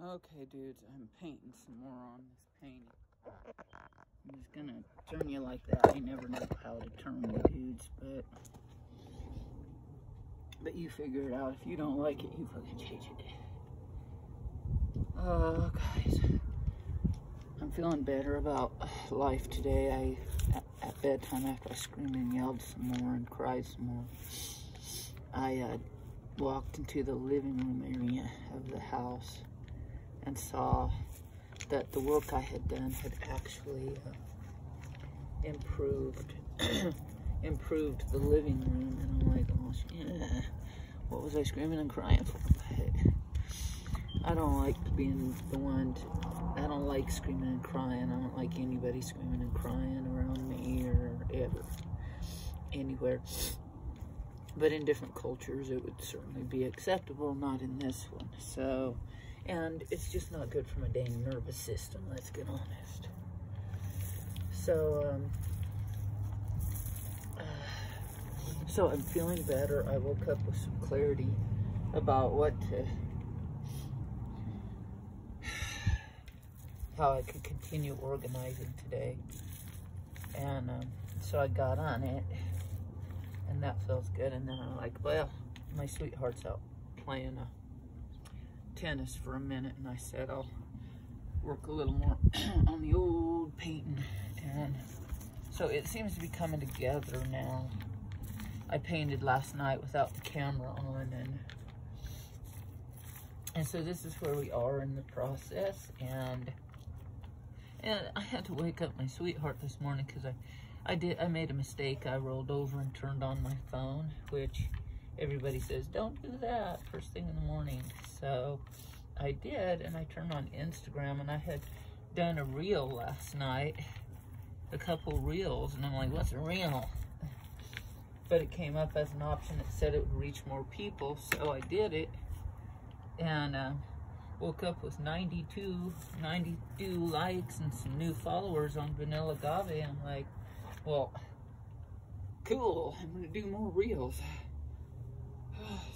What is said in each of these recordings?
Okay, dudes, I'm painting some more on this painting. I'm just gonna turn you like that. I never know how to turn you, dudes, but you figure it out. If you don't like it, you fucking change it. Oh, guys, I'm feeling better about life today. At bedtime, after I screamed and yelled some more and cried some more, I walked into the living room area of the house and saw that the work I had done had actually improved the living room. And I'm like, oh shit, what was I screaming and crying for? I don't like being the one I don't like screaming and crying. I don't like anybody screaming and crying around me or ever, anywhere. But in different cultures, it would certainly be acceptable, not in this one. So, and it's just not good for my dang nervous system, let's get honest. So, so I'm feeling better. I woke up with some clarity about how I could continue organizing today. And so I got on it, and that feels good. And then I'm like, well, my sweetheart's out playing tennis for a minute, and I said I'll work a little more on the old painting. And so it seems to be coming together now. I painted last night without the camera on, and so this is where we are in the process. And I had to wake up my sweetheart this morning because I made a mistake. I rolled over and turned on my phone, which everybody says, don't do that first thing in the morning. So I did, and I turned on Instagram, and I had done a reel last night, a couple reels, and I'm like, what's a reel? But it came up as an option. It said it would reach more people, so I did it, and woke up with 92 likes and some new followers on Vanilla Agave. I'm like, well, cool, I'm gonna do more reels.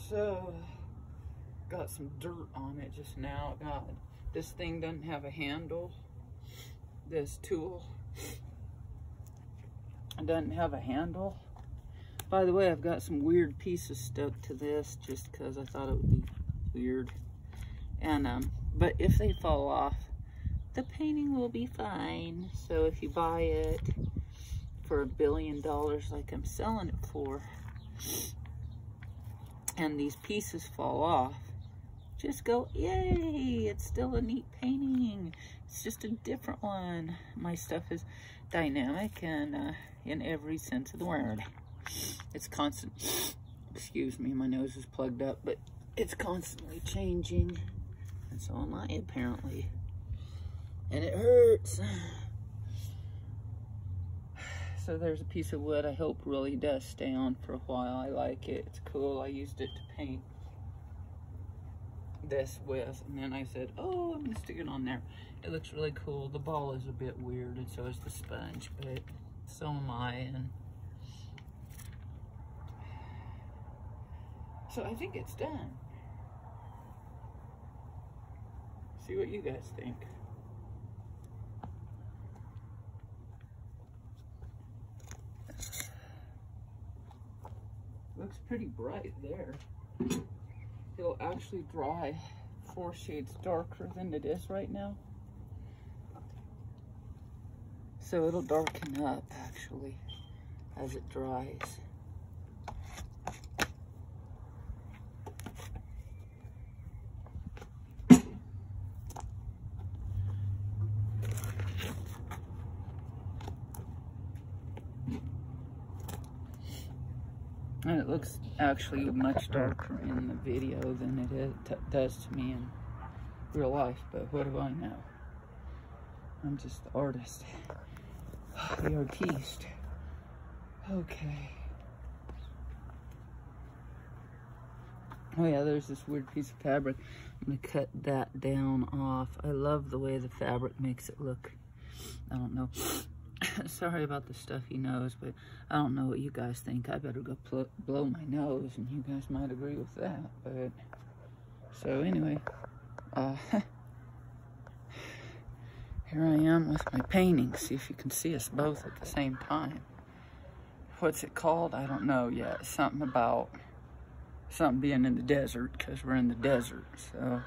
So, got some dirt on it just now. God, this thing doesn't have a handle. This tool doesn't have a handle. By the way, I've got some weird pieces stuck to this just because I thought it would be weird. And but if they fall off, the painting will be fine. So if you buy it for $1 billion like I'm selling it for, and these pieces fall off, just go, yay, it's still a neat painting. It's just a different one. My stuff is dynamic and in every sense of the word. It's constant, excuse me, my nose is plugged up, but it's constantly changing. And so am I, apparently. And it hurts. So there's a piece of wood I hope really does stay on for a while. I like it. It's cool. I used it to paint this with. And then I said, oh, I'm going to stick it on there. It looks really cool. The ball is a bit weird, and so is the sponge. But so am I. And so I think it's done. See what you guys think. Looks pretty bright there. It'll actually dry 4 shades darker than it is right now. So it'll darken up actually as it dries. And it looks actually much darker in the video than it does to me in real life, but what do I know? I'm just the artist, the artiste. Okay. Oh yeah, there's this weird piece of fabric. I'm gonna cut that down off. I love the way the fabric makes it look. I don't know. Sorry about the stuffy nose, but I don't know what you guys think. I better go blow my nose, and you guys might agree with that. But so anyway, on with my painting. See if you can see us both at the same time. What's it called? I don't know yet. Something about something being in the desert, because we're in the desert, so.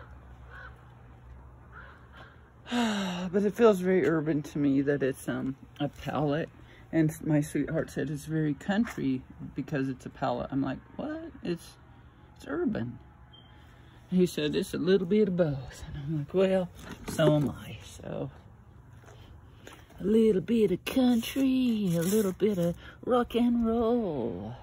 But it feels very urban to me that it's a palette. And my sweetheart said it's very country because it's a palette. I'm like, what? It's urban. He said it's a little bit of both. And I'm like, well, so am I. So a little bit of country, a little bit of rock and roll.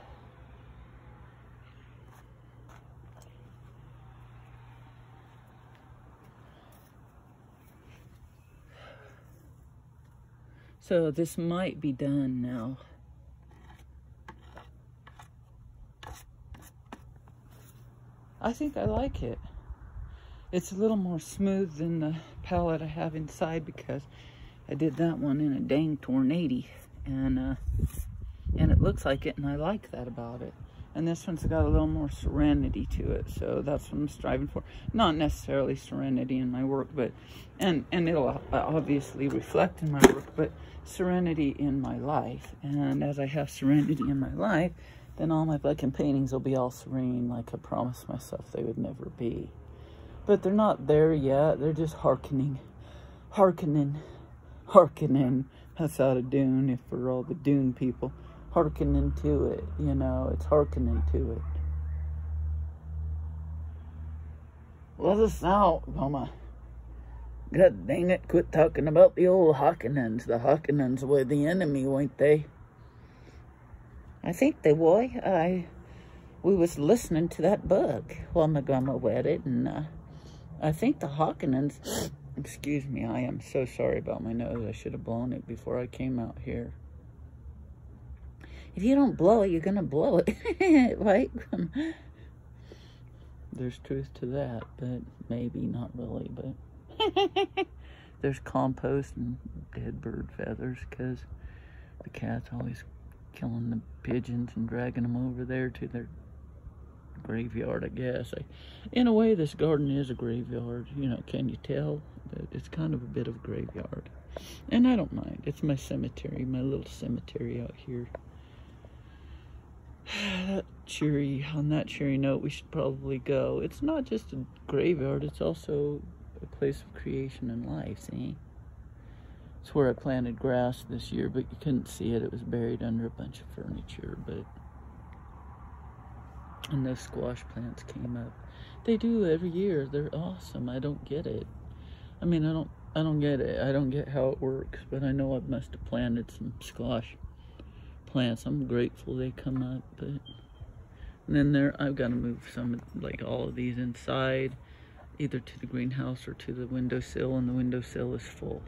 So this might be done now. I think I like it. It's a little more smooth than the palette I have inside because I did that one in a dang tornado. And it looks like it, and I like that about it. And this one's got a little more serenity to it, so that's what I'm striving for. Not necessarily serenity in my work, but and it'll obviously reflect in my work, but serenity in my life. And as I have serenity in my life, then all my fucking paintings will be all serene, like I promised myself they would never be. But they're not there yet. They're just hearkening. That's out of Dune, if for all the Dune people. Hearkening to it, you know, it's hearkening to it. Let us out, Mama. God dang it, quit talking about the old Hockenans. The Hockenans were the enemy, weren't they? I think they were. We was listening to that bug while my grandma wet it, and I think the Hockenans, excuse me, I am so sorry about my nose. I should have blown it before I came out here. If you don't blow it, you're going to blow it, right? There's truth to that, but maybe not really, but there's compost and dead bird feathers because the cat's always killing the pigeons and dragging them over there to their graveyard, I guess. In a way, this garden is a graveyard, you know, can you tell? It's kind of a bit of a graveyard. And I don't mind. It's my cemetery, my little cemetery out here. On that cheery note, we should probably go. It's not just a graveyard, it's also a place of creation and life, see? It's where I planted grass this year, but you couldn't see it. It was buried under a bunch of furniture, and those squash plants came up. They do every year. They're awesome. I don't get it. I mean, I don't get it. I don't get how it works, but I know I must have planted some squash plants. I'm grateful they come up, but and then I've got to move some, like all of these inside, either to the greenhouse or to the windowsill, and the windowsill is full.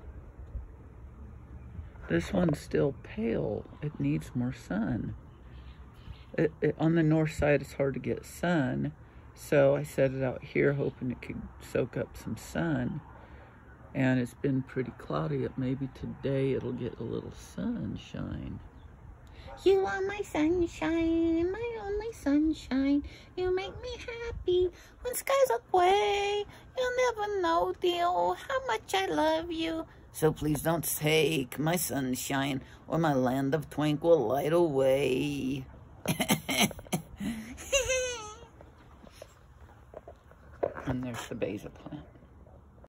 This one's still pale. It needs more sun. On the north side, it's hard to get sun, so I set it out here hoping it could soak up some sun. And it's been pretty cloudy. Maybe today it'll get a little sunshine. You are my sunshine, my only sunshine. You make me happy when skies are gray. You'll never know, dear, how much I love you. So please don't take my sunshine, or my land of twinkle light away. And there's the basil plant.